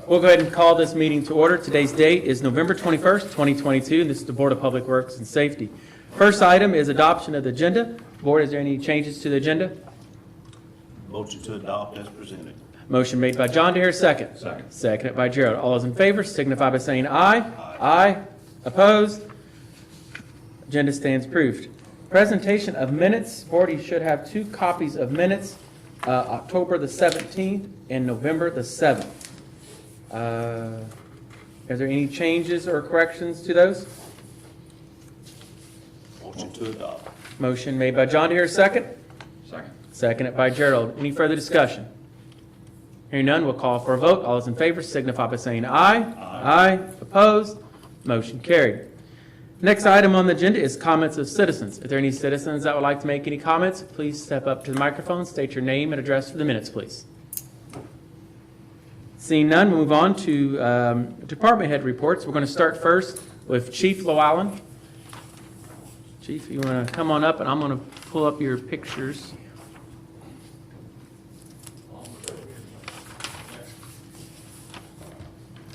We'll go ahead and call this meeting to order. Today's date is November 21st, 2022. This is the Board of Public Works and Safety. First item is adoption of the agenda. Board, is there any changes to the agenda? Motion to adopt as presented. Motion made by John. Do I hear a second? Second. Seconded by Gerald. All those in favor signify by saying aye. Aye. Opposed? Agenda stands approved. Presentation of minutes. Board, you should have two copies of minutes, October the 17th and November the 7th. Is there any changes or corrections to those? Motion to adopt. Motion made by John. Do I hear a second? Second. Seconded by Gerald. Any further discussion? Hearing none, we'll call for a vote. All those in favor signify by saying aye. Aye. Opposed? Motion carried. Next item on the agenda is comments of citizens. If there are any citizens that would like to make any comments, please step up to the microphone, state your name and address for the minutes, please. Seeing none, we'll move on to department head reports. We're going to start first with Chief Llewellyn. Chief, you want to come on up, and I'm going to pull up your pictures.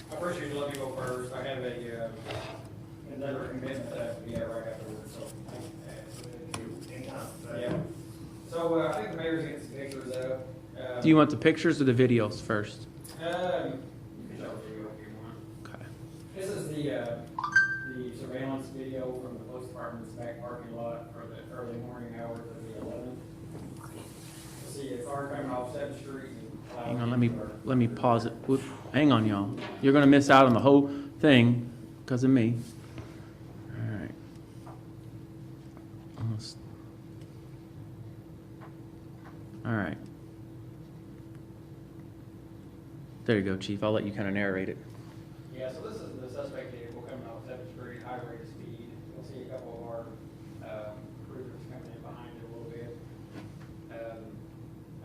I appreciate you letting me go first. I have another commitment that I have to be at right afterwards, so. Yeah. So, I think the mayor's getting some pictures up. Do you want the pictures or the videos first? You can show a video if you want. Okay. This is the surveillance video from the police department's back parking lot for the early morning hours of the 11th. You'll see a car coming off 7th Street. And Hang on, let me pause it. Whoop. Hang on, y'all. You're going to miss out on the whole thing because of me. All right. Almost. All right. There you go, Chief. I'll let you kind of narrate it. Yeah, so this is the suspect vehicle coming off 7th Street, high rate of speed. You'll see a couple of our cruisers coming in behind it a little bit.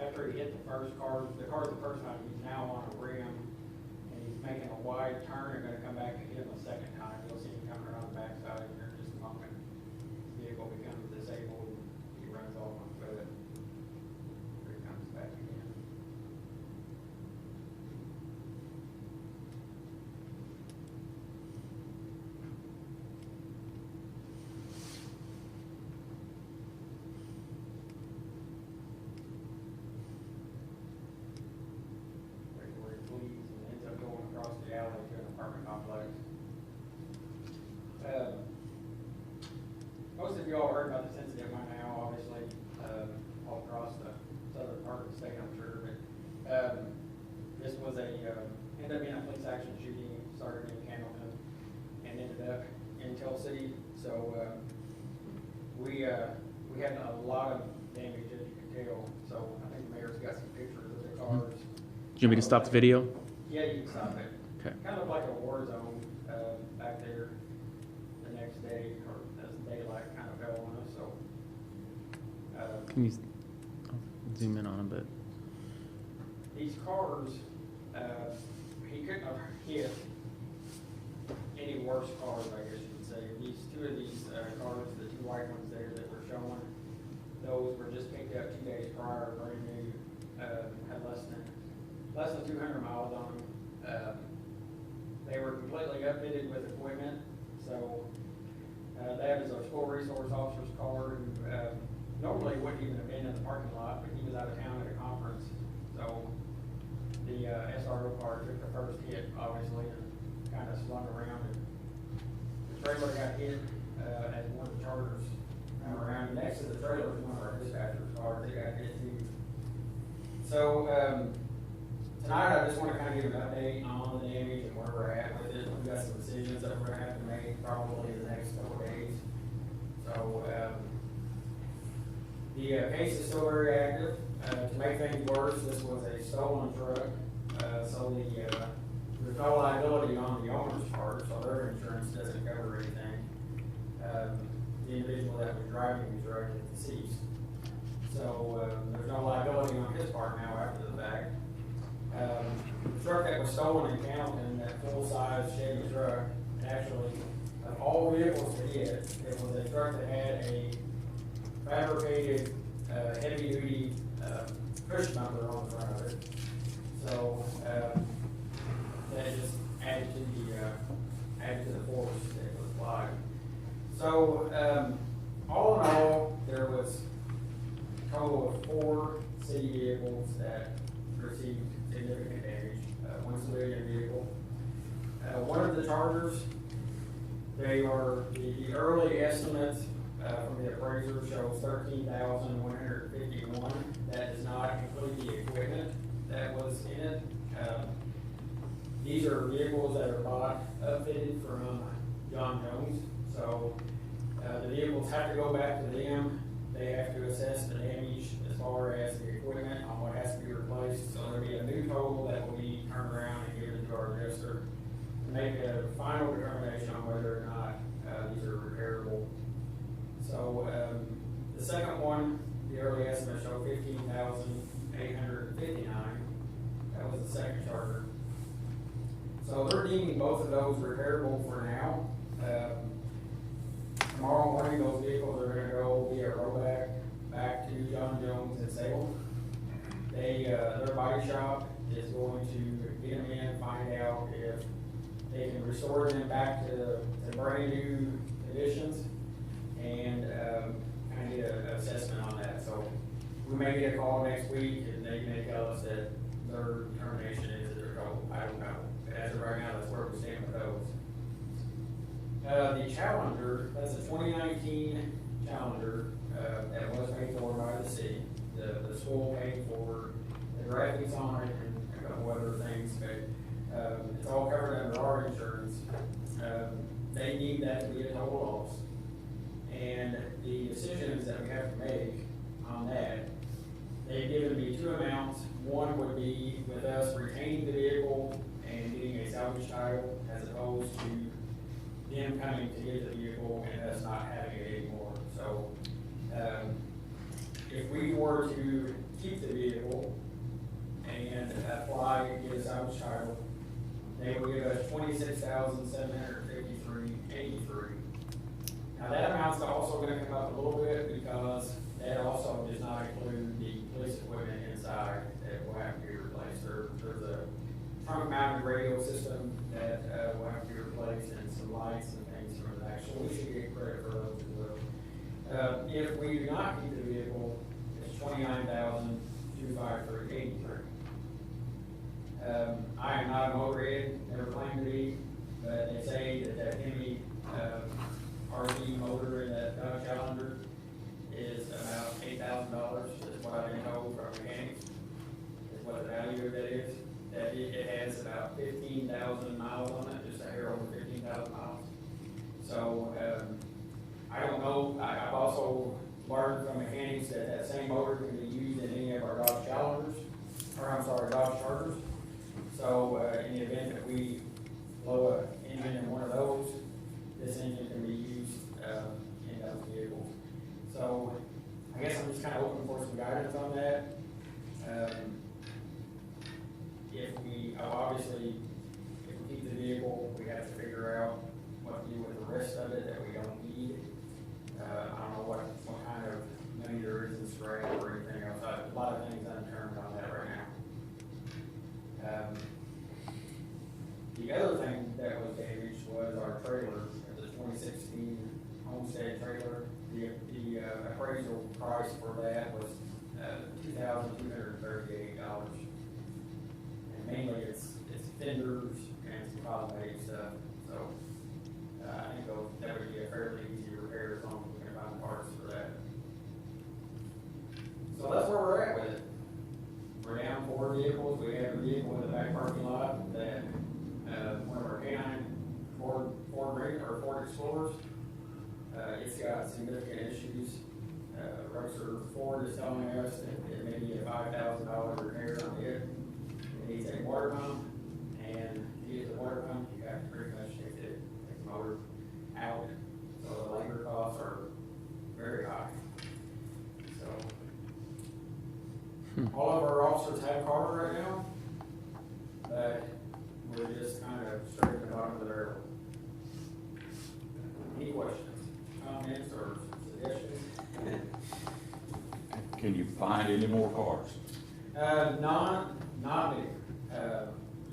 After he hit the car's the first time, he's now on a rim, and he's making a wide turn and gonna come back and hit him a second time. You'll see him coming around the backside here in just a moment. His vehicle becomes disabled, and he runs off on foot. Here he comes back again. Where he flees and ends up going across the alley to an apartment complex. Most of you all heard about this incident by now, obviously, all across the southern part of the state, I'm sure, but this was ended up being a police action shooting, started in Candleton and ended up in Tell City. So we had a lot of damage, as you can tell. So I think the mayor's got some pictures of the cars. Do you want me to stop the video? Yeah, you can stop it. Okay. Kind of like a war zone back there the next day, or as daylight kind of fell on us, so. Can you I'll zoom in on a bit? These cars, he couldn't have hit any worse cars, I guess you could say. Two of these cars, the two white ones there that we're showing, those were just picked up 2 days prior, brand new, had less than 200 miles on them. They were completely upfitted with equipment, so that is our school resource officer's car, who normally wouldn't even have been in the parking lot, but he was out of town at a conference. So the SRO car took the first hit, obviously, and kind of slung around. And the trailer got hit as one of the charters ran around. Next to the trailer was one of our dispatcher's cars that got hit too. So tonight I just want to kind of give an update on the damage and where we're at with it. We've got some decisions that we're going to have to make probably in the next couple of days. So the case is still very active. To make things worse, this was a stolen truck, so there's no liability on the owner's part, so their insurance doesn't cover anything. The individual that was driving the truck is deceased, so there's no liability on his part now after the fact. The truck that was stolen in Candleton, that full-size Chevy truck, actually, of all vehicles to hit, it was a truck that had a fabricated heavy-duty push bumper on the front of it. So that received significant damage, one civilian vehicle. One of the Chargers, they are, the early estimates from the appraiser shows 13,151. That does not include the equipment that was in it. These are vehicles that are bought upfitted from John Jones. So the vehicles have to go back to them. They have to assess the damage as far as the equipment on what has to be replaced. So there'll be a new total that will be turned around and given to our adjuster to make a final determination on whether or not these are repairable. So the second one, the early estimate showed 15,859. That was the second Charger. So they're deeming both of those repairable for now. Tomorrow morning, those vehicles are gonna go via rollback back to John Jones in Salem. Their body shop is going to get them in, find out if they can restore them back to brand new conditions, and kind of get an assessment on that. So we may get a call next week, and they may tell us that their determination is that they're total. I don't know. As of right now, that's where we stand with those. The Challenger, that's a 2019 Challenger that was paid for by the city. The school paid for the graphics on it and a couple other things, but it's all covered under our insurance. They need that to be a total loss. And the decisions that we have to make on that, they've given me two amounts. One would be with us retaining the vehicle and getting a salvage title, as opposed to them coming to get the vehicle and us not having it anymore. So if we were to keep the vehicle and apply and get a salvage title, they would give us $26,753.83. Now that amount's also gonna come up a little bit because that also does not include the police equipment inside that will have to be replaced. There's a trunk mounted radio system that will have to be replaced, and some lights and things from that. So we should get credit for those as well. If we do not keep the vehicle, it's $29,253.83. I am not a motorhead, never claimed to be, but they say that Hemi RV motor in that Dodge Challenger is about $8,000. That's what I've been told from mechanics, is what the value of that is. That it has about 15,000 miles on it, just a hair over 15,000 miles. So I don't know. I've also learned from mechanics that that same motor can be used in any of our Dodge Challengers, Dodge Chargers. So in the event that we blow an engine in one of those, this engine can be used in those vehicles. So I guess I'm just kind of looking for some guidance on that. If we keep the vehicle, we have to figure out what to do with the rest of it that we don't need. I don't know what kind of money there is in scrap or anything else. A lot of things undetermined on that right now. The other thing that was damaged was our trailer. It was a 2016 Homestead trailer. The appraisal price for that was $2,238. Mainly it's fenders and some cosmetic stuff, so I think that would be a fairly easy repair as long as we can find parts for that. So that's where we're at with it. We're down 4 vehicles. We have a vehicle in the back parking lot that one of our canine Ford Explorers. It's got significant issues. Rexer Ford is telling us that it may be a $5,000 repair on it. Needs a water pump, and to use the water pump, you have to pretty much take the motor out. So the labor costs are very high. So all of our officers have cars right now, but we're just kind of straight at the bottom of the barrel. Any questions, comments, or suggestions? Can you find any more cars? Not new.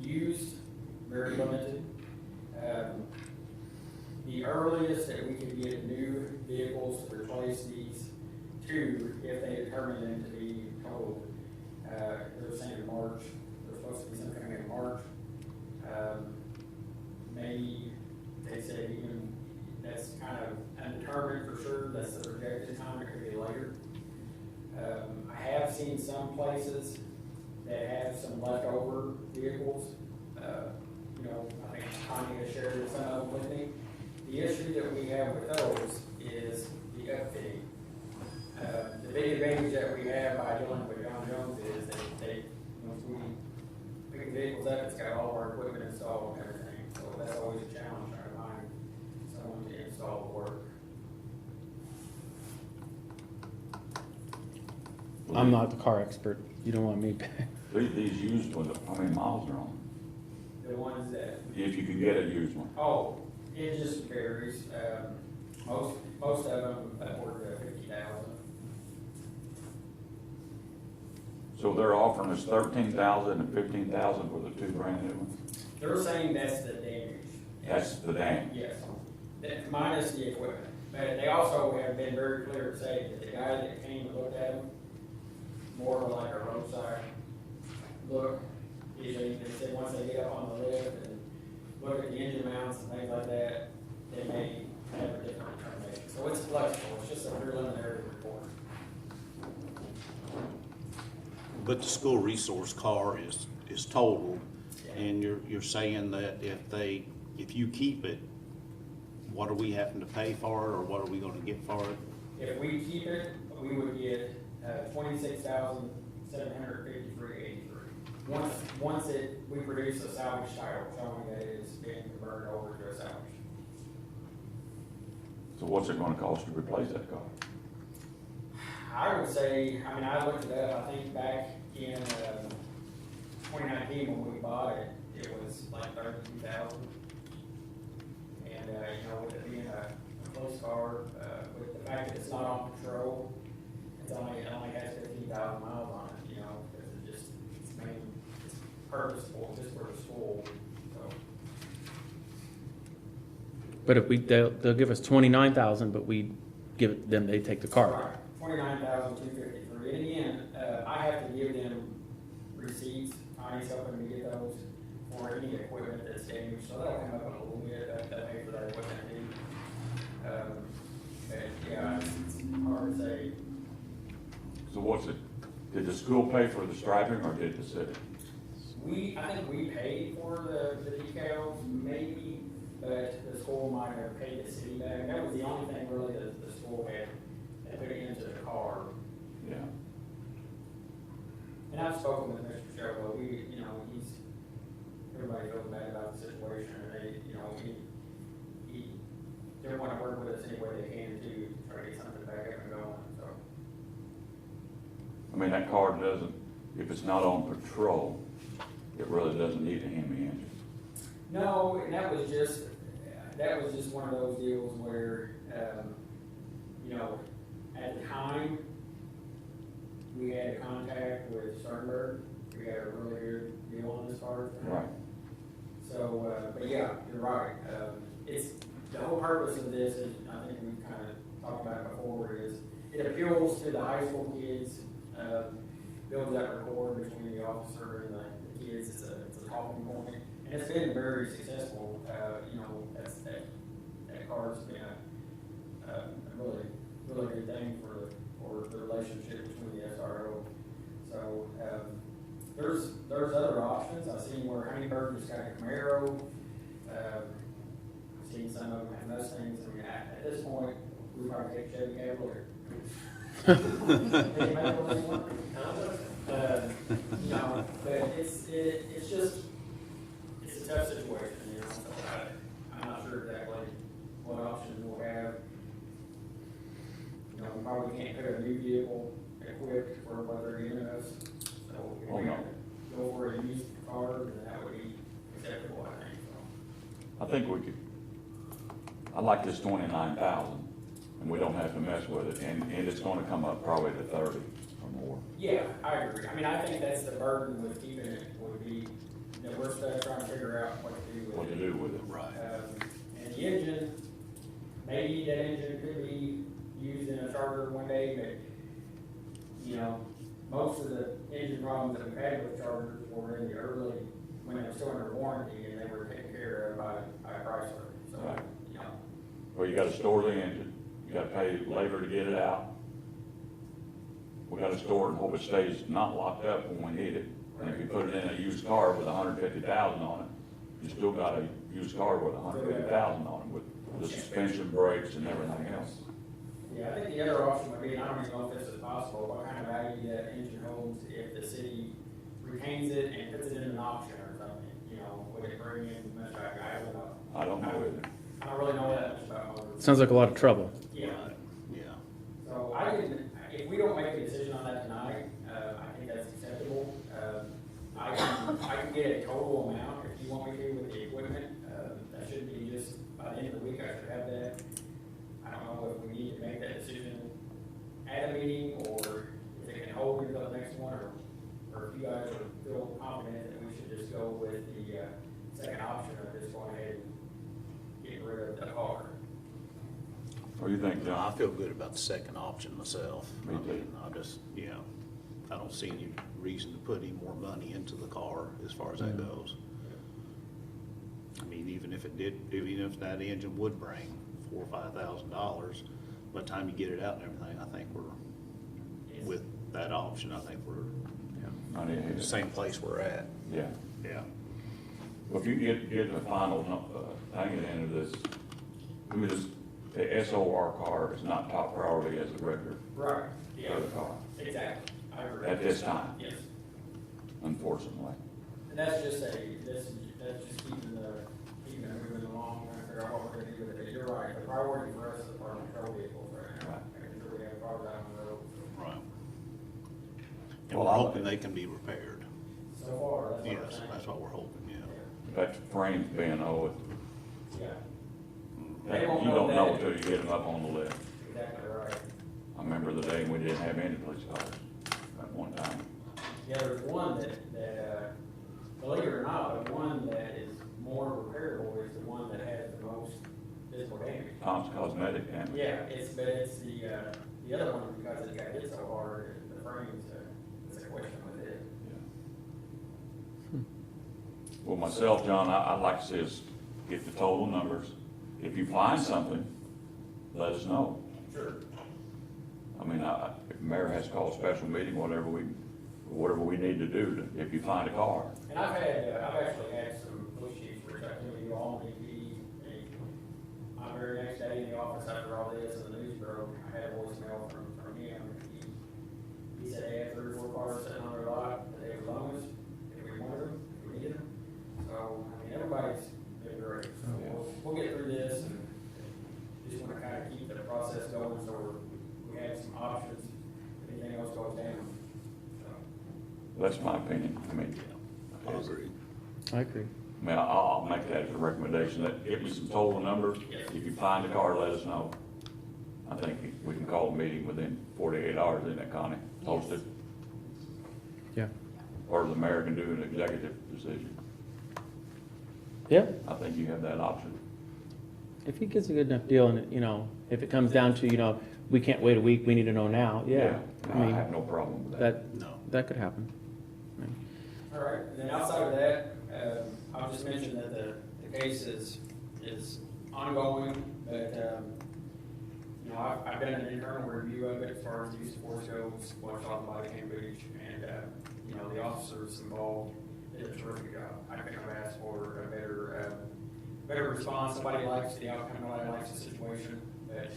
Used, very limited. The earliest that we could get new vehicles to replace these two, if they determine them to be totaled, They're saying in March, there's supposed to be some coming in March. Maybe, they said even, that's kind of undetermined for sure, that's the projected time, it could be later. I have seen some places that have some leftover vehicles. You know, I think Connie has shared some of them with me. The issue that we have with those is the upfitting. The big advantage that we have by dealing with John Jones is they, once we pick the vehicles up, it's got all of our equipment installed and everything. So that's always a challenge, trying to find someone to install the work. I'm not the car expert. You don't want me. These used ones, how many miles are on them? The ones that, If you could get a used one. oh, it just varies. Most of them upward to 50,000. So they're offering us 13,000 and 15,000 for the two brand new ones? They're saying that's the damage. That's the damage. Yes, that minus the equipment. But they also have been very clear to say that the guy that came and looked at them, more of like a roadside look, they said once they get up on the lift and look at the engine mounts and things like that, they may have a different determination. So it's flexible, it's just a preliminary report. But the school resource car is totaled, and you're saying that if you keep it, what are we having to pay for it, or what are we gonna get for it? If we keep it, we would get $26,753.83. Once we produce a salvage title showing that it's being converted over to a salvage. So what's it gonna cost to replace that car? I would say, I mean, I looked it up, I think back in 2019 when we bought it, it was like 32,000. And, you know, with it being a close car, with the fact that it's not on patrol, it only has 15,000 miles on it, you know, because it's purposeful, just for the school, so. But if they'll give us 29,000, but we give it them, they take the car. 29,253. And again, I have to give them receipts. Connie's helping me get those for any equipment that's damaged, so that'll come up in a little bit. That pay for that equipment too. But yeah, it's hard to say. So what's it, did the school pay for the striping or did the city? I think we paid for the decals, maybe, but the school might have paid the city back. That was the only thing really that the school had put into the car. Yeah. And I've spoken with Mr. Sherwood, you know, everybody feels bad about the situation, and they, you know, they want to work with us any way they can to try to get something back up and going, so. I mean, that car doesn't, if it's not on patrol, it really doesn't need a Hemi engine. No, and that was just one of those deals where, you know, at the time, we had a contact with Sternberg. We got a really good deal on this car. Right. So, but yeah, you're right. It's, the whole purpose of this is, I think we've kind of talked about it before, is it appeals to the high school kids, builds that rapport between the officer and the kids. It's a talking point. And it's been very successful. You know, that car's been a really good thing for the relationship between the SRO. So there's other options. I've seen where Honeyberg has got a Camaro. I've seen some of them have Mustangs. I mean, at this point, we probably take Chevy Cavalier. You know, but it's just a tough situation, you know. So I'm not sure exactly what options we'll have. You know, we probably can't put a new vehicle equipped for what they're giving us. So if we no. go for a used car, then that would be acceptable, I think. So. I think we could, I like this 29,000 and we don't have to mess with it and it's gonna come up probably to 30 or more. Yeah, I agree. I mean, I think that's the burden with keeping it would be, you know, we're still trying to figure out what to do with it. What to do with it. Right. And the engine, maybe that engine could be used in a charter one day, but, you know, most of the engine problems that we've had with Chargers were in the early, when they were still under warranty, and they were taken care of by Chrysler, so, Right. you know. Well, you gotta store the engine, you gotta pay labor to get it out. We gotta store it and hope it stays not locked up when we need it. And if you put it in a used car with 150,000 on it, you still got a used car with 150,000 on it, with the suspension, brakes, and everything else. Yeah, I think the other option would be, and I don't even know if this is possible, what kind of value that engine holds if the city retains it and puts it in an auction or something, you know, would it bring in much value? I don't know. I don't know either. I don't really know that much about motors. Sounds like a lot of trouble. Yeah, Yeah. so I can, if we don't make a decision on that tonight, I think that's acceptable. I can get a total amount if you want me to with the equipment. That should be just, by the end of the week, I should have that. I don't know if we need to make that decision at a meeting, or if it can hold until the next one, or if you guys feel confident that we should just go with the second option of just going ahead and getting rid of the car. What do you think, No, I John? feel good about the second option myself. Me too. I just, you know, I don't see any reason to put any more money into the car as far as that goes. I mean, even if that engine would bring $4,000 or $5,000, by the time you get it out and everything, I think with that option, I think we're I need to hear the it. same place we're at. Yeah. Yeah. Well, if you get the final, thing at the end of this, we just, the SOR car is not top priority as a regular Right, yeah, other car, exactly, I agree. at this time, Yes, unfortunately. and that's just keeping it moving along, trying to figure out what we're gonna do with it. You're right, the priority for us is our patrol vehicles right now, Right. making sure we have cars out on the road. Right. And Well, we're I- hoping they can be repaired. So far, that's what we're Yes, saying. that's what we're hoping, yeah. That frame's being, Yeah, you don't know until you get them up on the list. exactly right. I remember the day we didn't have any police cars at one time. Yeah, there's one that, believe it or not, the one that is more repairable is the one that has the most physical damage. Tom's Cosmetic damage. Yeah, it's the other one, because it got hit so hard, the frame's, it's a question with it. Yeah. Well, myself, John, I'd like to see us get the total numbers. If you find something, let us know. Sure. I mean, if the mayor has to call a special meeting, whatever we need to do, if you find a car. And I've actually had some police chiefs reach out to me on DP, and my very next day in the office after all this and the news broke, I had a voicemail from him. He said they had 3 or 4 cars sitting on their lot that they would loan us if we wanted them, if we needed them. So, I mean, everybody's been great. So we'll get through this, and just wanna kind of keep the process going, so we have some options if anything else goes down. So, That's my opinion. I mean, I agree. I agree. I'll make that as a recommendation, that give me some total numbers. Yes. If you find a car, let us know. I think we can call a meeting within 48 hours, isn't it, Connie? Post it, Yeah. or the mayor can do an executive decision. Yeah, I think you have that option. if he gets a good enough deal, and, if it comes down to, we can't wait a week, we need to know now, yeah. I I mean, have no problem with that. that, No. that could happen. all right, and then outside of that, I'll just mention that the case is ongoing, but, I've done an internal review of it as far as the use of force goes, watched all the body cam footage, and, the officers involved did a terrific job. I couldn't have asked for a better response. Nobody likes the outcome, nobody likes the situation, but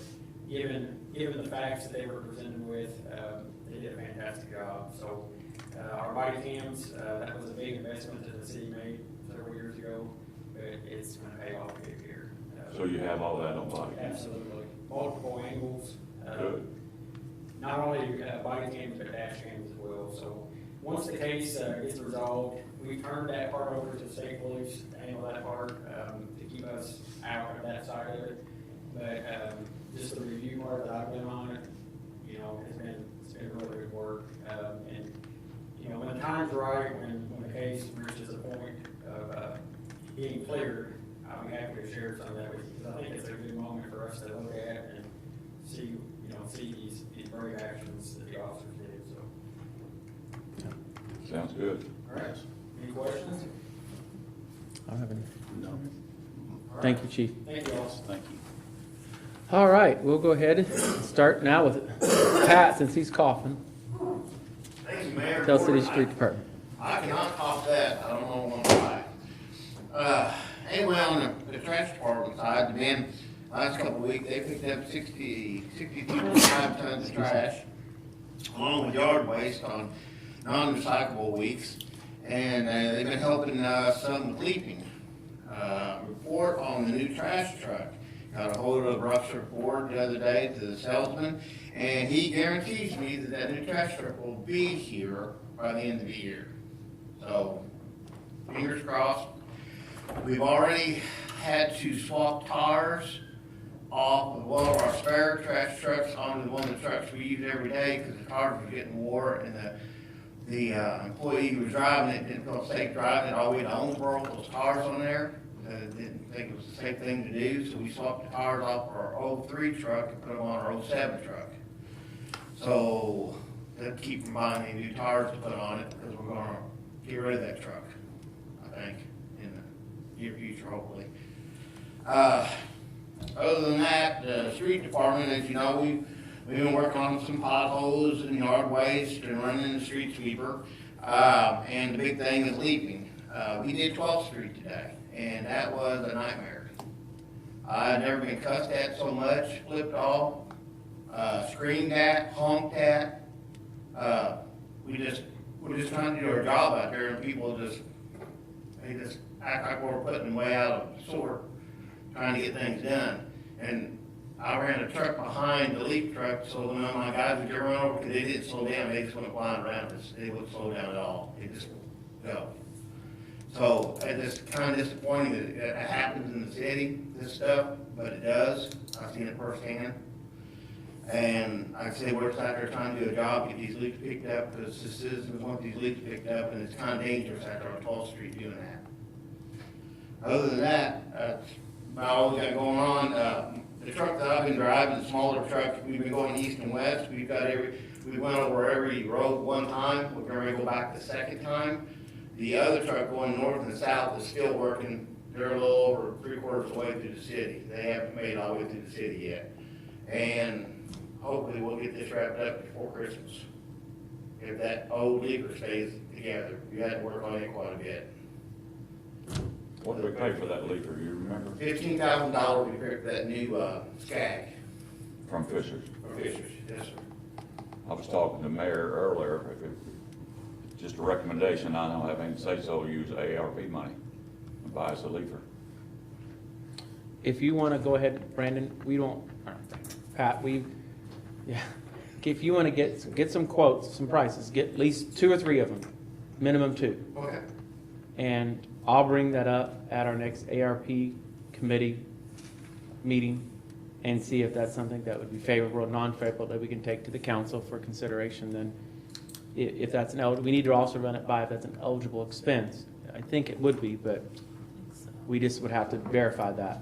given the facts that they were presented with, they did a fantastic job. So, our body cams, that was a big investment that the city made several years ago, but it's gonna pay off big here. So you have all that on body cam? Absolutely, multiple angles, Good. not only body cams, but dash cams as well. So, once the case gets resolved, we turned that part over to the state police to handle that part, to keep us out of that side of it. But, just the review part that I've been on it, it's been really good work. And, when the time's right, when the case reaches a point of, being cleared, I'll be happy to share some of that with you, because I think it's a good moment for us to look at and see these brave actions that the officers did, so. Sounds good. All right. Any questions? I don't have any. No. All right. Thank you, Chief. Thank you all. Thank you. All right, we'll go ahead and start now with Pat, since he's coughing. Thank you, Mayor. Tell City Street Department. I cannot top that, I don't know why. Anyway, on the trash department side, the men, last couple of weeks, they picked up 65 tons of trash, along with yard waste on non-recyclable weeks, and they've been helping some with leaping. Report on the new trash truck. Got a hold of Ruff's report the other day to the salesman, and he guarantees me that that new trash truck will be here by the end of the year. So, fingers crossed. We've already had to swap tires off of one of our spare trash trucks onto one of the trucks we use every day because the tires were getting wore, and the employee who was driving it didn't feel safe driving it all the way to Owensboro with those tires on there. Didn't think it was the safe thing to do, so we swapped the tires off our 03 truck and put them on our 07 truck. So, they'll keep from buying any new tires to put on it, because we're gonna get rid of that truck, I think, in the near future, hopefully. Other than that, the street department, as you know, we've been working on some potholes and yard waste and running the street sweeper. And the big thing is leaping. We did 12th Street today, and that was a nightmare. I've never been cussed at so much, flipped off, screamed at, honked at. We're just trying to do our job out there, and people they just act like we're putting them way out of sort, trying to get things done. And I ran a truck behind the leaf truck, so when my guys would get run over, because they didn't slow down, they just went flying around us. They wouldn't slow down at all. They just go. So it's kind of disappointing that it happens in the city, this stuff, but it does. I've seen it firsthand. And like I say, we're just out there trying to do a job, get these leaks picked up, because the citizens want these leaks picked up, and it's kind of dangerous out there on 12th Street doing that. Other than that, that's about all we got going on. The truck that I've been driving, the smaller truck, we've been going east and west. We went over every road one time. We're going to go back the second time. The other truck going north and south is still working. They're a little over 3/4 of the way through the city. They haven't made it all the way through the city yet. And hopefully we'll get this wrapped up before Christmas. If that old leaker stays together. We had to work on it quite a bit. What did we pay for that leaker, you remember? $15,000 we picked that new Skag From Fisher's. for Fishers. Yes, sir. I was talking to Mayor earlier, if it- just a recommendation, I don't have any say-so, use ARP money and buy us a leafer. If you want to go ahead, Brandon, Pat, yeah. If you want to get some quotes, some prices, get at least 2 or 3 of them, minimum 2. Okay. And I'll bring that up at our next ARP committee meeting and see if that's something that would be favorable or non-favorable that we can take to the council for consideration. Then if that's we need to also run it by if that's an eligible expense. I think it would be, but we just would have to verify that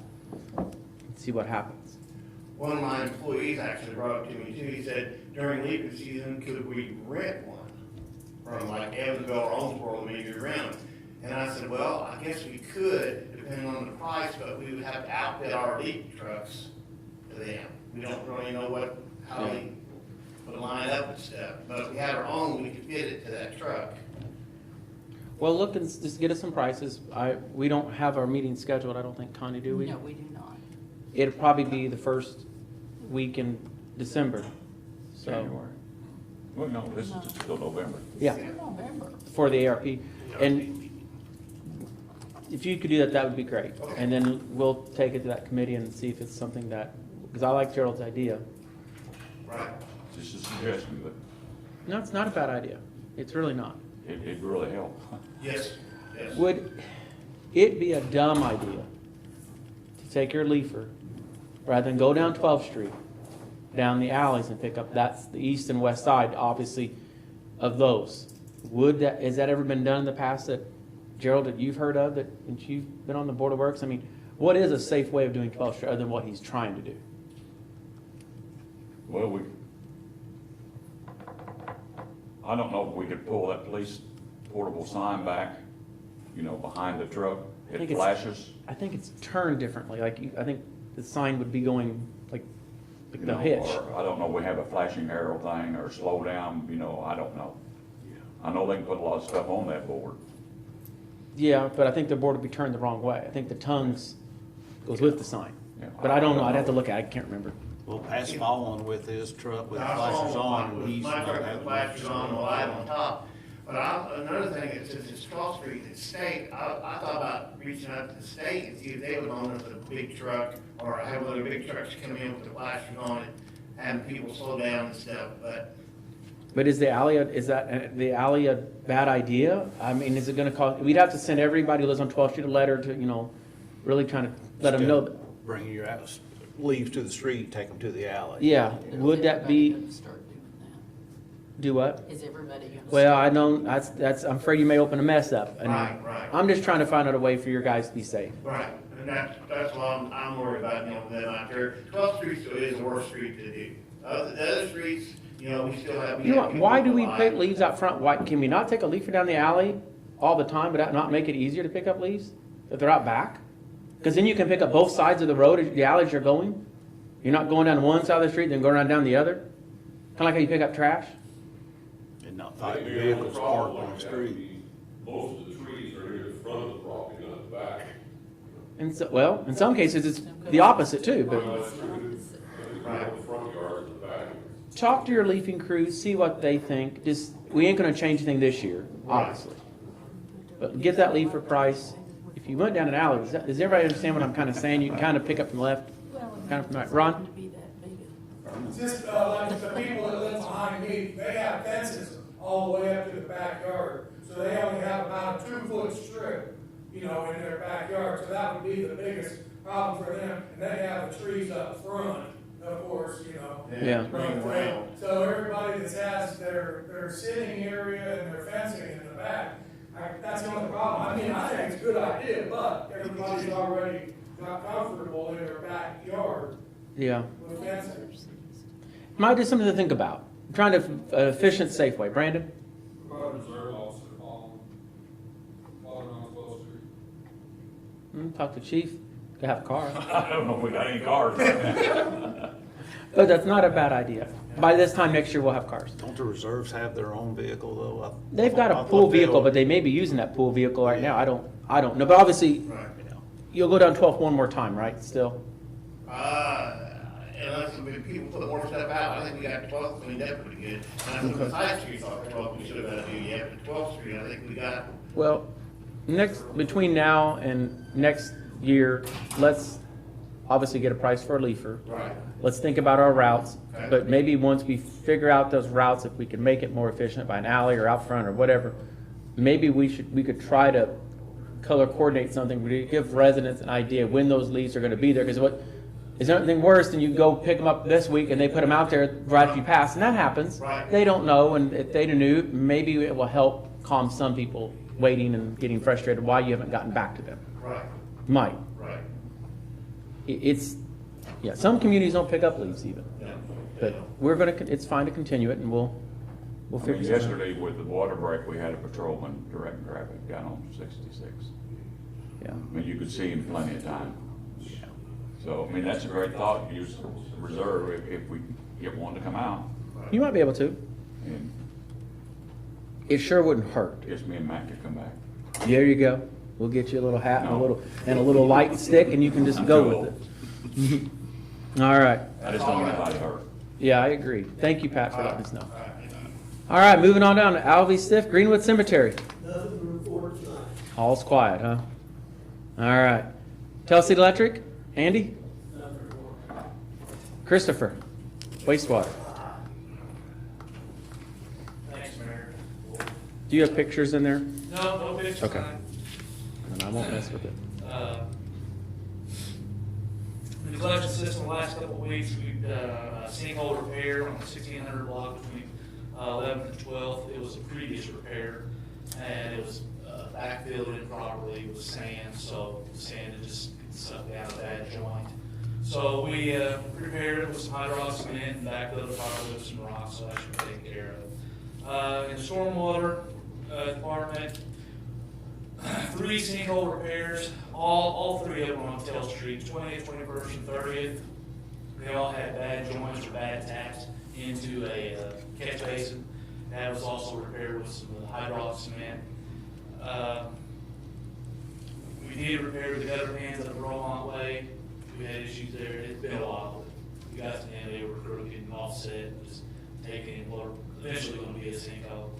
and see what happens. One of my employees actually brought it to me too. He said, during leaping season, could we rent one from like Evansville or Owensboro, maybe rent them? And I said, well, I guess we could, depending on the price, but we would have to outfit our leap trucks to them. We don't really know how they would line up and stuff. But if we had our own, we could fit it to that truck. Well, look, and just get us some prices. We don't have our meeting scheduled, I don't think, Connie, do we? No, we do not. It'll probably be the first week in December, so, January. Well, no, this is still November. yeah, November. for the ARP. And if you could do that, that would be great. And then we'll take it to that committee and see if it's something that, because I like Gerald's idea. Right. Just a suggestion, but No, it's not a bad idea. It's really not. it'd really help. Yes, yes. Would it be a dumb idea to take your leafer, rather than go down 12th Street, down the alleys and pick up, that's the east and west side, obviously, of those? Has that ever been done in the past that, Gerald, that you've heard of, that since you've been on the Board of Works? I mean, what is a safe way of doing 12th Street other than what he's trying to do? Well, I don't know if we could pull that police portable sign back, you know, behind the truck. I think It it's- flashes. I think it's turned differently, like, I think the sign would be going like you the know, hitch. Or, I don't know, we have a flashing arrow thing or slow down, you know, I don't know. I know they can put a lot of stuff on that board. Yeah, but I think the board would be turned the wrong way. I think the tongues goes with the sign. Yeah. But I don't know, I'd have to look at it, I can't remember. Well, Pat's following with his truck with the I saw flashers one on, with he's. my gonna truck have with the flashers on, the light on on. top. But another thing is, since it's cross street, it's state, I thought about reaching out to the state and see if they would own us a big truck, or have one of their big trucks come in with the flashers on it, and people slow down and stuff, But is the alley, the alley a bad idea? I mean, is it gonna cost, we'd have to send everybody who lives on 12th Street a letter to, you know, really trying to let them know. Bring your leaves to the street, take them to the alley. Yeah, would that be, Is everybody gonna start doing do what? that? Is everybody gonna? Well, start I don't, that's, I'm afraid you may open a mess up. And Right, right. I'm just trying to find out a way for your guys to be safe. right, and that's what I'm worried about, you know, them out there. 12th Street still is the worst street to do. The other streets, you know, we still have. You know what, why do we people put alive. leaves out front? Why, can we not take a leafer down the alley all the time, but not make it easier to pick up leaves if they're out back? Because then you can pick up both sides of the road, as the alleys you're going. You're not going down one side of the street, then going down the other. Kind of like how you pick up trash. And not fighting vehicles parked on the street. Most of the trees are near the front of the property, not the back. And so, well, in some cases, it's the opposite too, but That's true. The front yard and the back. talk to your leafing crews, see what they think. Just, we ain't gonna change anything this year, obviously. But get that leaf for price. If you went down an alley, does everybody understand what I'm kind of saying? You can kind of pick up from the left, kind of from the right. Ron? to be that big a- Just like the people that live behind me, they have fences all the way up to the backyard. So they only have about a 2-foot strip, you know, in their backyard. So that would be the biggest problem for them. And they have the trees up front, of course, you know. Yeah. Running around. So everybody that has their sitting area and their fencing in the back, that's the only problem. I mean, I think it's a good idea, but everybody's already got comfortable in their backyard Yeah. with fencing. Might be something to think about. I'm trying to, efficient, safe way. Brandon? Provide reserve officer following, on 12th Street. Talk to chief. Could have a car. I don't know if we got any cars. But that's not a bad idea. By this time next year, we'll have cars. Don't the reserves have their own vehicle though? They've got I a thought pool they vehicle, were- but they may be using that pool vehicle right now. I don't know. But obviously, Right. you'll go down 12th one more time, right, still? Unless people put more stuff out, I think we got 12th cleaned up pretty good. And I think the side streets off 12th, we should have got to do yet, but 12th Street, I think we got. Well, between now and next year, let's obviously get a price for a leafer. Right. Let's think about our routes, Okay. but maybe once we figure out those routes, if we can make it more efficient by an alley or out front or whatever, maybe we could try to color coordinate something, to give residents an idea when those leaves are gonna be there, because is there anything worse than you go pick them up this week and they put them out there right after you pass, and that happens. Right. They don't know, and if they knew, maybe it will help calm some people waiting and getting frustrated why you haven't gotten back to them. Right, Might. right. Yeah, some communities don't pick up leaves even, Yeah. but it's fine to continue it, and we'll I mean, figure something out. yesterday with the water break, we had a patrolman directing traffic down on 66. Yeah. I mean, you could see him plenty of time. So, I mean, that's a great thought, use reserve if we get one to come out. You might be able to. And It sure wouldn't hurt. just me and Mac could come back. There you go. We'll get you a little hat and a little light stick, and you can just go with it. All right. I just don't want anybody hurt. Yeah, I agree. Thank you, Pat, for letting us know. All right, moving on down to Alvy Stiff, Greenwood Cemetery. Nothing to report tonight. All's quiet, huh? All right. Telsey Electric, Andy? Christopher, wastewater. Thanks, Mayor. Do you have pictures in there? No, no pictures. Okay. And I won't mess with it. The collection system, the last couple of weeks, we've done a sinkhole repair on the 1600 block between 11th and 12th. It was a previous repair, and it was backfilled improperly with sand, so the sand had just sucked out of that joint. So we repaired it with some hydraulic cement and backfilled it properly with some rocks, so that should be taken care of. In the stormwater, department, 3 sinkhole repairs, all 3 of them on Tail Street, 20th, 21st, and 30th. They all had bad joints or bad taps into a catch basin. That was also repaired with some hydraulic cement. We did repair the gutter pans up the Rosemont Way. We had issues there. It's been a while. We got to them, they were crooked and offset, just taking in what are eventually going to be a sinkhole.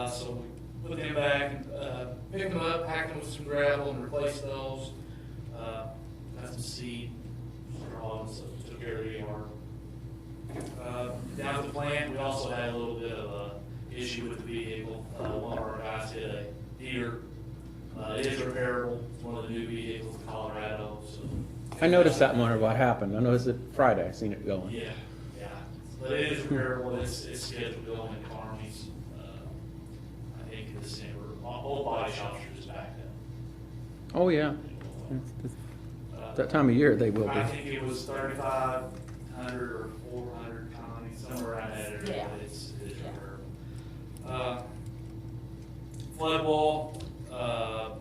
So we put them back, picked them up, packed them with some gravel and replaced those. Got some seed, straw, and stuff, took care of the yard. Down at the plant, we also had a little bit of a issue with the vehicle. One of our guys hit a deer. It is repairable. It's one of the new vehicles in Colorado, so. I noticed that and wondered what happened. I noticed it Friday, I seen it going. Yeah. But it is repairable. It's scheduled to go in Carney's, I think in December. Both body shops are just backed up. Oh, yeah. It's that time of year, they will I be. think it was 3,500 or 400, Connie, somewhere around that area, Yeah. but it's repairable. Flood wall,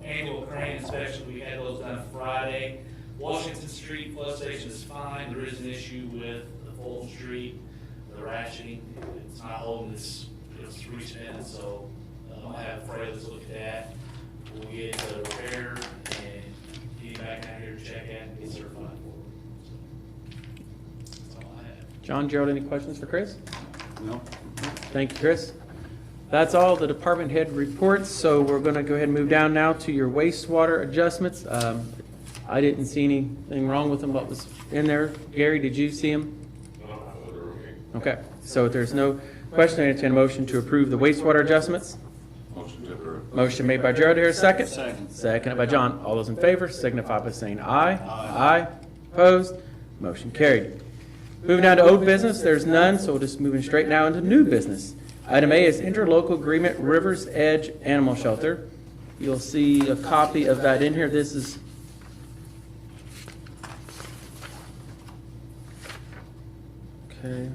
annual crane inspection, we had those done Friday. Washington Street flood station is fine. There is an issue with the Fulton Street, the ratcheting. It's not holding its respin, so I'll have Fredas look at that. We'll get it repaired and get it back down here to check at and get certified for it. So, that's all I have. John, Gerald, any questions for Chris? No? Thank you, Chris. That's all the department head reports, so we're going to go ahead and move down now to your wastewater adjustments. I didn't see anything wrong with them, what was in there. Gary, did you see them? Okay, so if there's no question, I entertain a motion to approve the wastewater adjustments. Motion to approve. Motion made by Gerald, here a second. Second. Seconded by John. All those in favor signify by saying aye. Aye. Opposed? Motion carried. Moving down to old business, there's none, so we'll just moving straight now into new business. Item A is interlocal agreement, Rivers Edge Animal Shelter. You'll see a copy of that in here. This is okay.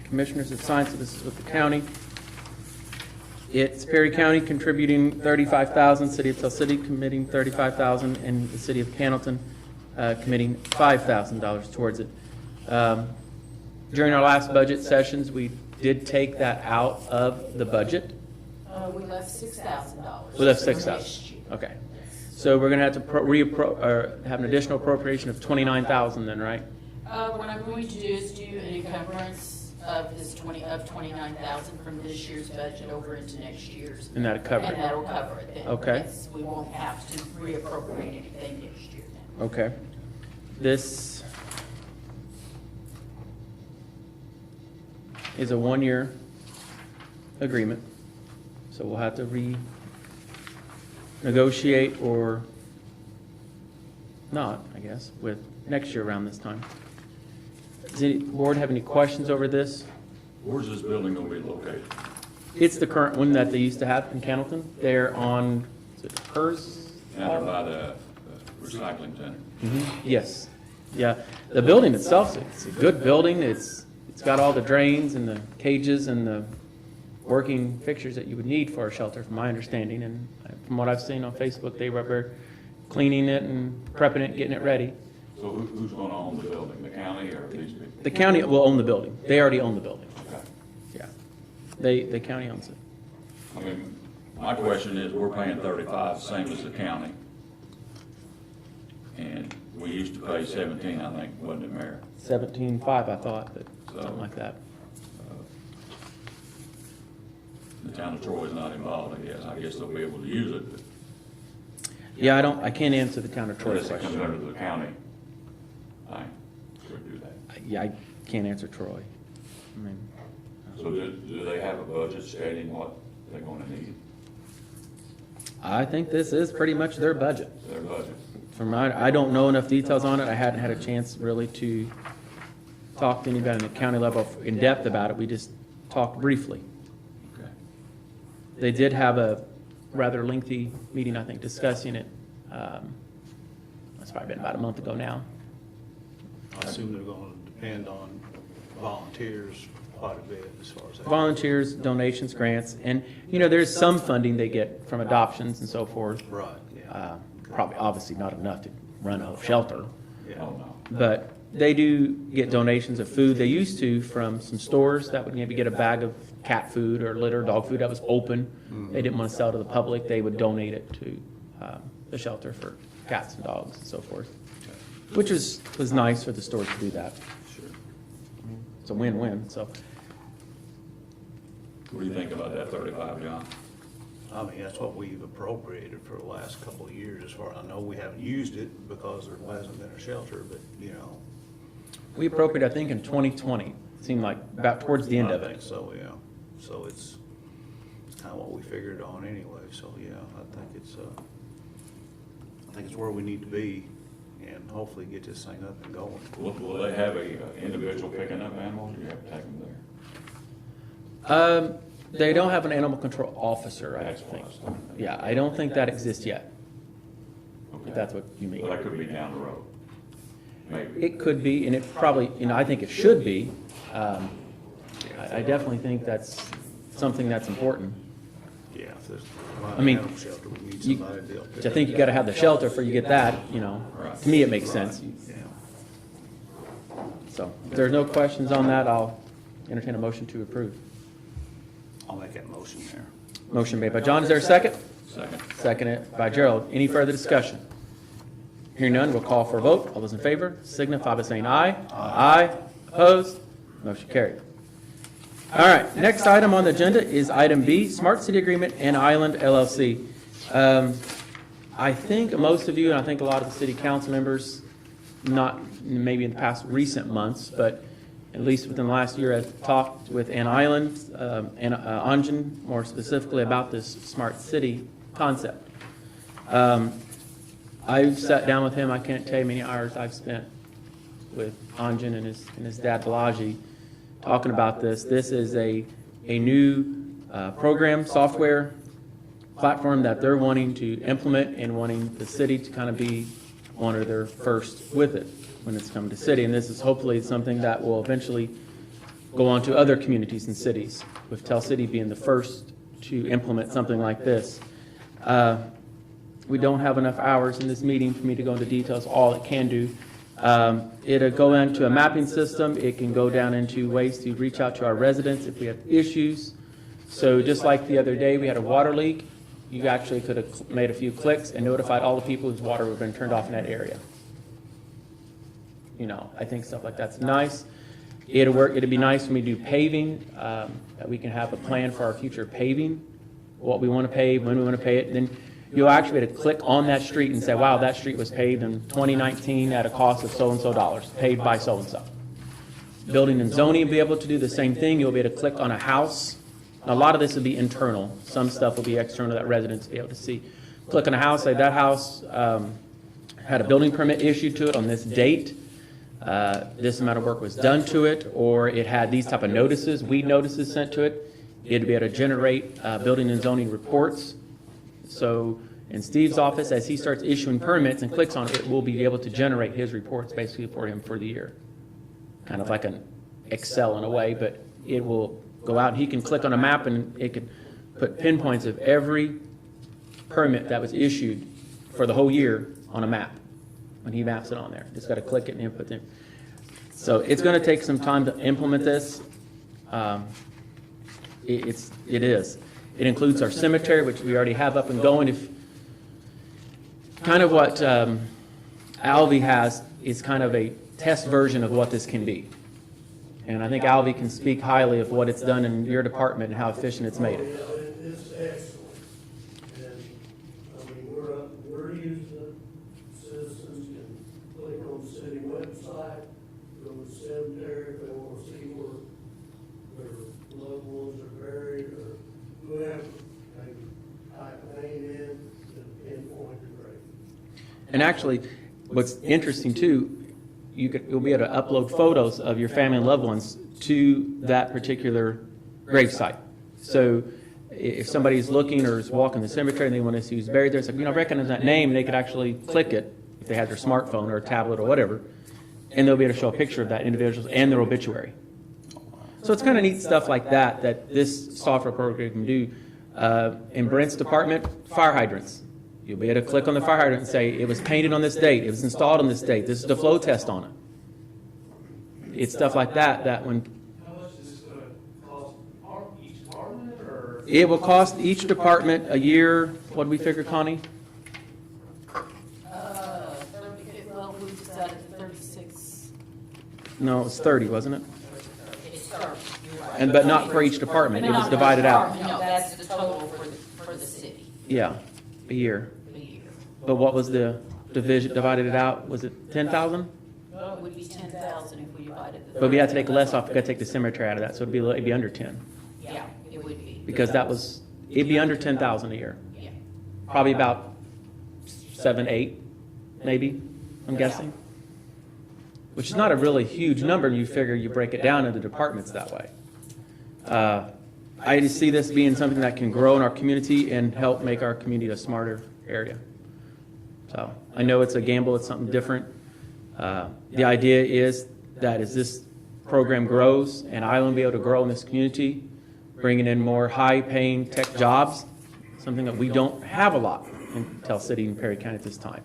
Commissioners have signed, so this is with the county. It's Perry County contributing $35,000, City of Tell City committing $35,000, and the City of Cannleton committing $5,000 towards it. During our last budget sessions, we did take that out of the budget. We left $6,000. We left for $6,000. next year. Okay. So we're going to have to have an additional appropriation of $29,000 then, right? What I'm going to do is do an encumbrance of this $29,000 from this year's budget over into next year's. And that'll cover And it. that'll cover it then. Okay. Yes, we won't have to reappropriate anything next year then. Okay. This is a one-year agreement, so we'll have to renegotiate or not, I guess, with next year around this time. Does any board have any questions over this? Where's this building gonna be located? It's the current one that they used to have in Cannleton. They're on, is it Hers? Down there by the recycling center. Yes, yeah. The building itself, it's a good building. It's got all the drains and the cages and the working fixtures that you would need for a shelter, from my understanding. And from what I've seen on Facebook, they were cleaning it and prepping it, getting it ready. So who's gonna own the building, the county or these people? The county will own the building. They already own the building. Okay. Yeah. The county owns it. I mean, my question is, we're paying 35, same as the county. And we used to pay 17, I think, wasn't it, Mayor? 17.5, I thought, but something like that. The town of Troy's not involved, I guess. I guess they'll be able to use it, but Yeah, I can't answer the town of Troy unless it comes question. under the county, I could do that. Yeah, I can't answer Troy. I mean, So do they have a budget stating what they're gonna need, I think this is pretty much their budget. their budget? I don't know enough details on it. I hadn't had a chance really to talk to anybody in the county level in depth about it. We just talked briefly. Okay. They did have a rather lengthy meeting, I think, discussing it. That's probably been about a month ago now. I assume they're gonna depend on volunteers quite a bit as far as that. Volunteers, donations, grants, and, you know, there's some funding they get from adoptions and so forth. Right, yeah. Probably, obviously not enough to run a shelter, Yeah. Oh, no. but they do get donations of food. They used to from some stores that would maybe get a bag of cat food or litter, dog food that was open. They didn't want to sell to the public. They would donate it to the shelter for cats and dogs and so forth, which was nice for the stores to do that. Sure. It's a win-win, so. What do you think about that 35, John? I mean, that's what we've appropriated for the last couple of years, as far as I know. We haven't used it because there hasn't been a shelter, but, you know. We appropriated, I think, in 2020. It seemed like about towards the end of I think it. so, yeah. So it's kind of what we figured on anyway, so, yeah, I think it's where we need to be, and hopefully get this thing up and going. Will they have a individual picking up animals, or you have to take them there? They don't have an animal control officer, I That's don't what I think. was thinking. Yeah, I don't think that exists yet, Okay. if that's what you mean. Well, that could be down the road. Maybe. It could be, and it probably, you know, I think it should be. I definitely think that's something that's important. Yeah, if there's I mean, an animal shelter, we need you- somebody to be able to pick I think you gotta have the shelter for you get that, you know. To me, it makes sense. Yeah. So, if there's no questions on that, I'll entertain a motion to approve. I'll make that motion there. Motion made by John, is there a second? Second. Seconded by Gerald. Any further discussion? Hearing none, we'll call for a vote. All those in favor signify by saying aye. Aye. Opposed? Motion carried. All right, next item on the agenda is item B, Smart City Agreement and Island LLC. I think most of you, and I think a lot of the city council members, not maybe in the past recent months, but at least within the last year, have talked with Ann Island and Anjan more specifically about this smart city concept. I've sat down with him. I can't tell you how many hours I've spent with Anjan and his dad Balaji talking about this. This is a new program, software platform that they're wanting to implement and wanting the city to kind of be one of their first with it when it's come to city. And this is hopefully something that will eventually go on to other communities and cities, with Tell City being the first to implement something like this. We don't have enough hours in this meeting for me to go into details, all it can do. It'll go into a mapping system. It can go down into ways to reach out to our residents if we have issues. So just like the other day, we had a water leak. You actually could have made a few clicks and notified all the people whose water would have been turned off in that area. You know, I think stuff like that's nice. It'll work. It'd be nice when we do paving, that we can have a plan for our future paving, what we want to pave, when we want to pay it. Then you'll actually be able to click on that street and say, wow, that street was paved in 2019 at a cost of so-and-so dollars, paved by so-and-so. Building and zoning will be able to do the same thing. You'll be able to click on a house. Now, a lot of this will be internal. Some stuff will be external that residents will be able to see. Click on a house, say that house had a building permit issued to it on this date. This amount of work was done to it, or it had these type of notices, weed notices sent to it. It'd be able to generate building and zoning reports. So in Steve's office, as he starts issuing permits and clicks on it, it will be able to generate his reports basically for him for the year. Kind of like an Excel in a way, but it will go out and he can click on a map and it could put pinpoints of every permit that was issued for the whole year on a map when he maps it on there. Just got to click it and input it. So it's going to take some time to implement this. It is. It includes our cemetery, which we already have up and going. If kind of what Alvy has is kind of a test version of what this can be. And I think Alvy can speak highly of what it's done in your department and how efficient it's made it. Yeah, it's excellent. And, I mean, we're using it. Citizens can click on the city website, go to the cemetery if they want to see where their loved ones are buried or whoever. They can type name in and pinpoint the grave. And actually, what's interesting too, you'll be able to upload photos of your family and loved ones to that particular gravesite. So if somebody's looking or is walking the cemetery and they want to see who's buried there, it's like, recognize that name, and they could actually click it if they have their smartphone or a tablet or whatever, and they'll be able to show a picture of that individual and their obituary. So it's kind of neat stuff like that, that this software program can do. In Brent's department, fire hydrants. You'll be able to click on the fire hydrant and say, it was painted on this date, it was installed on this date, this is the flow test on it. It's stuff like that, that when, How much is this gonna cost each department, or? it will cost each department a year, what do we figure, Connie? well, we decided 36, No, it was 30, wasn't it? it's 30, you're right. And, but not for each department, it was divided out. No, that's the total for the city, Yeah, a year. a year. But what was the division, divided it out, was it 10,000? Well, it would be 10,000 if we divided the. But we had to take less off, we got to take the cemetery out of that, so it'd be under 10. Yeah, it would be. Because that was, it'd be under 10,000 a year. Yeah. Probably about 7, 8, maybe, I'm guessing. Which is not a really huge number, you figure you break it down into departments that way. I just see this being something that can grow in our community and help make our community a smarter area. So, I know it's a gamble, it's something different. The idea is that as this program grows and Island will be able to grow in this community, bringing in more high-paying tech jobs, something that we don't have a lot in Tell City and Perry County at this time.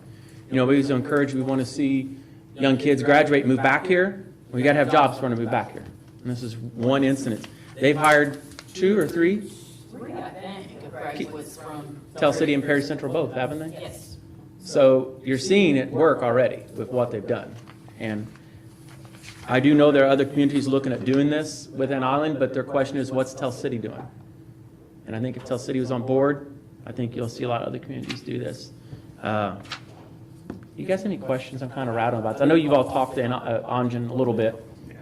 You know, we used to encourage, we want to see young kids graduate and move back here. We got to have jobs for them to move back here. And this is one instance. They've hired 2 or 3, 3, I think, of graduates from. Tell City and Perry Central both, haven't they? Yes. So you're seeing it work already with what they've done. And I do know there are other communities looking at doing this within Island, but their question is, what's Tell City doing? And I think if Tell City was on board, I think you'll see a lot of other communities do this. You guys have any questions? I'm kind of rattling about this. I know you've all talked to Anjan a little bit.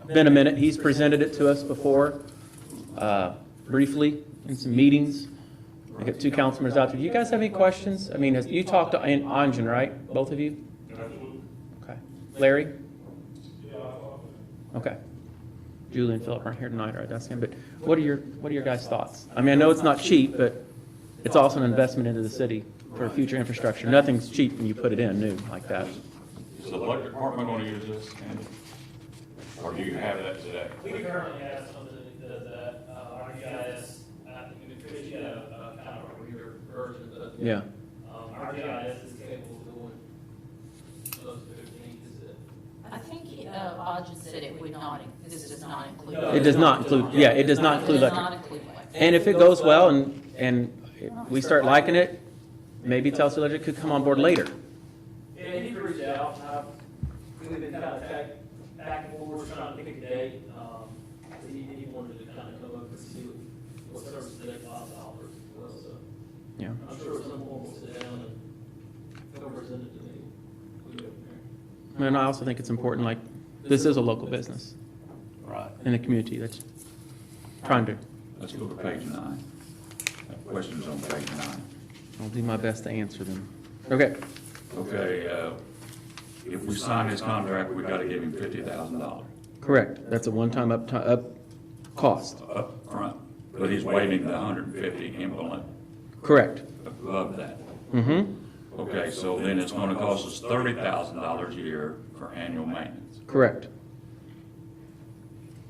Been a minute. He's presented it to us before, briefly, in some meetings. I got 2 council members out there. Do you guys have any questions? I mean, you talked to Anjan, right? Both of you? Okay. Larry? Okay. Julie and Philip aren't here tonight, right? That's him. But what are your guys' thoughts? I mean, I know it's not cheap, but it's also an investment into the city for future infrastructure. Nothing's cheap when you put it in new like that. Is the electric department going to use this, Andy? Or do you have that today? We currently have something that does that, our GIS, I think we could get a kind of a reader version, but, Yeah. our GIS is capable of doing those 15, is it? I think Audrey said it would not, this does not include. It does not include, yeah, it does not include It does electric. not include electric. And if it goes well and we start liking it, maybe Telstra Electric could come on board later. Yeah, he reached out, we've been kind of back and forth trying to pick a date. He wanted to kind of come up and see what services they could offer as well, so. Yeah. I'm sure someone will sit down and go present it to me. We go from there. And I also think it's important, like, this is a local business Right. in the community that's trying to, Let's go to page 9. Questions on page 9. I'll do my best to answer them. Okay. Okay, if we sign this contract, we've got to give him $50,000 Correct. That's a one-time up cost. up front, but he's waiving the 150 implement Correct. above that. Mm-hmm. Okay, so then it's going to cost us $30,000 a year for annual maintenance. Correct.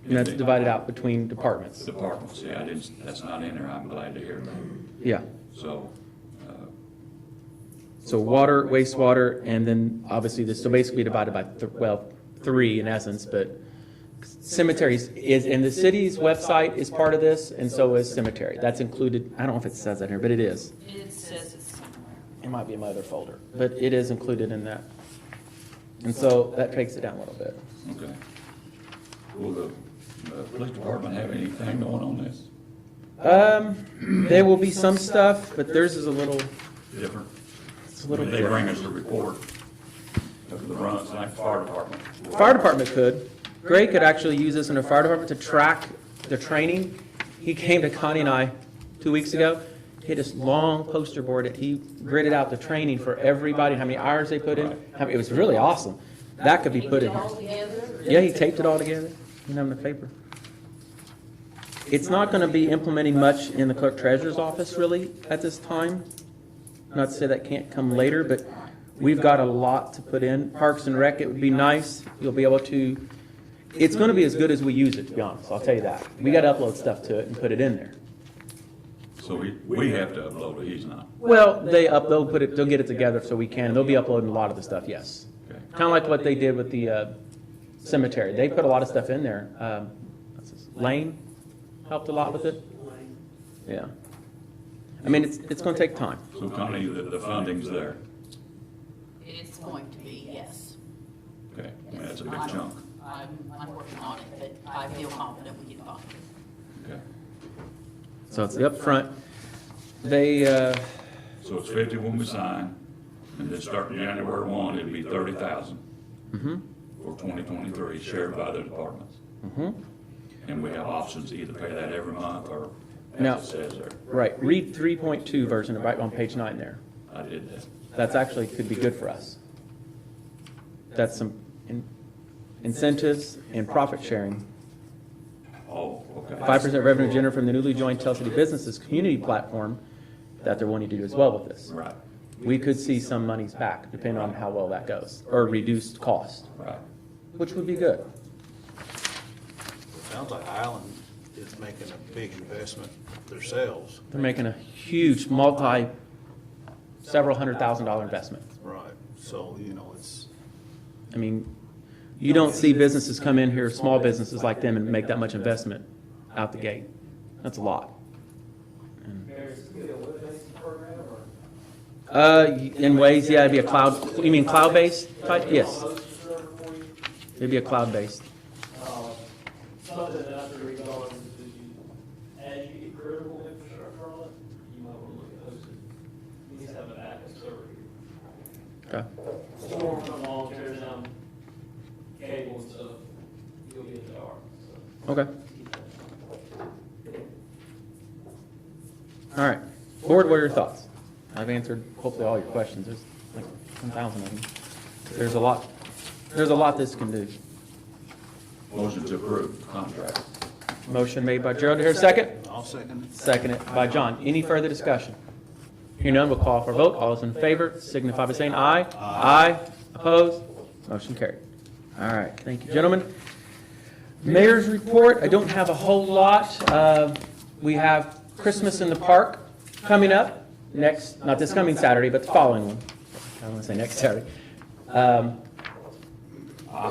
And that's divided out between departments. Departments, yeah, that's not in there, I'm glad to hear that. Yeah. So, So water, wastewater, and then obviously this, so basically divided by, 3 in essence, but cemeteries is, and the city's website is part of this, and so is cemetery. That's included, I don't know if it says that here, but it is. It says it's somewhere. It might be in my other folder, but it is included in that. And so that takes it down a little bit. okay. Will the police department have anything going on this? There will be some stuff, but theirs is a little, Different? it's a little They bring different. us a report of the runs, like the fire department. Fire department could. Gray could actually use this in the fire department to track the training. He came to Connie and I 2 weeks ago. He had this long poster board that he gridded out the training for everybody, how many hours they put in. It was really awesome. That could be put in here. All together? Yeah, he taped it all together. You know, on the paper. It's not going to be implementing much in the clerk treasurer's office really at this time. Not to say that can't come later, but we've got a lot to put in. Parks and Rec, it would be nice. You'll be able to It's gonna be as good as we use it, to be honest, I'll tell you that. We gotta upload stuff to it and put it in there. So we have to upload it, he's not. Well, they'll get it together so we can, they'll be uploading a lot of the stuff, yes. Okay. Kinda like what they did with the cemetery, they put a lot of stuff in there. What's this, Lane helped a lot with it, yeah. I mean, it's gonna take time. So Connie, the funding's there. It's going to be, yes. Okay, I mean, that's a big chunk. I'm working on it, but I feel confident we can find it. Okay. So it's the upfront. They, So it's 50 when we sign, and then starting January 1, it'd be 30,000 for 2023, shared by the departments. And we have options to either pay that every month or, Now- as it says there. right, read 3.2 version right on page 9 there. I did that. That's actually could be good for us. That's some incentives and profit sharing. Oh, okay. 5% revenue generated from the newly joined Tell City Businesses community platform that they're wanting to do as well with this. Right, We could see some monies back, depending on how well that goes, or reduced cost, right. which would be good. Sounds like Island is making a big investment themselves. They're making a huge several $100,000 investment. Right. So, you know, it's, I mean, you don't see businesses come in here, small businesses like them, and make that much investment out the gate. That's a lot. There's a web-based program or? In ways, yeah, it'd be a cloud, you mean cloud-based type? Yes, it'd be a cloud-based. Something that after regarding is as you get critical infrastructure on it, you might want to look at hosting. You need to have an active server. Okay. Storm come along, tear down cable and stuff, you'll be in the dark, so. Okay. All right. Board, what are your thoughts? I've answered hopefully all your questions. There's like 1,000 of them. There's a lot this can do. Motion to approve contract. Motion made by Gerald. Here, second? I'll second it. Seconded by John. Any further discussion? Hearing none, we'll call for a vote. All those in favor signify by saying aye. Aye. Opposed? Motion carried. All right. Thank you, gentlemen. Mayor's report. I don't have a whole lot. We have Christmas in the Park coming up next, not this coming Saturday, but the following one. I don't want to say next Saturday. I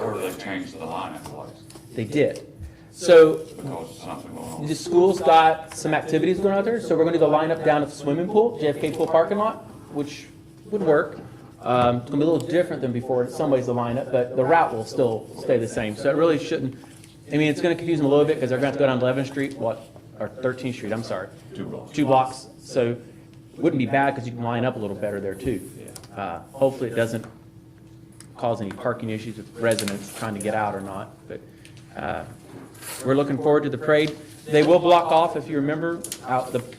heard they changed the line in place They did. So because of something going on. the school's got some activities going on there, so we're going to do the lineup down at the swimming pool, JFK Pool parking lot, which would work. It's going to be a little different than before in some ways the lineup, but the route will still stay the same. So it really shouldn't, I mean, it's going to confuse them a little bit because they're going to have to go down 11th Street, or 13th Street, I'm sorry. 2 blocks. 2 blocks. So it wouldn't be bad because you can line up a little better there too. Hopefully it doesn't cause any parking issues with residents trying to get out or not, but we're looking forward to the parade. They will block off, if you remember,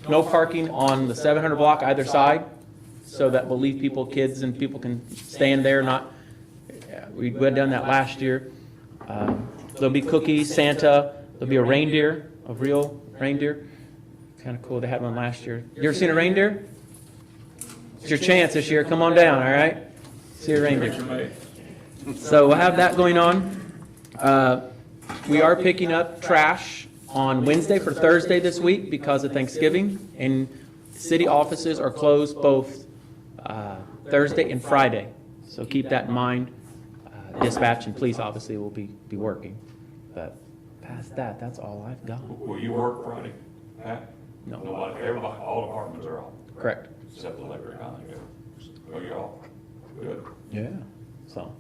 no parking on the 700 block either side, so that will leave people, kids and people can stand there, we went down that last year. There'll be cookies, Santa, there'll be a reindeer, a real reindeer. Kind of cool, they had one last year. You ever seen a reindeer? It's your chance this year, come on down, all right? See a reindeer. So we'll have that going on. We are picking up trash on Wednesday for Thursday this week because of Thanksgiving, and city offices are closed both Thursday and Friday. So keep that in mind. Dispatch and police obviously will be working, but past that, that's all I've got. Will you work Friday, Pat? No. Nobody, everybody, all departments are off, Correct. except the electric, I think. Oh, you're off? Good. Yeah. So.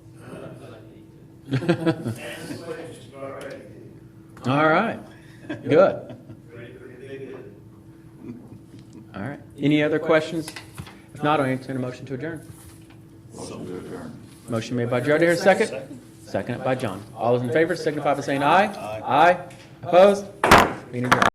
All right. Good. All right. Any other questions? If not, I'll entertain a motion to adjourn. Motion to adjourn. Motion made by Gerald. Here, second. Seconded by John. All those in favor signify by saying aye. Aye. Opposed? Meeting adjourned.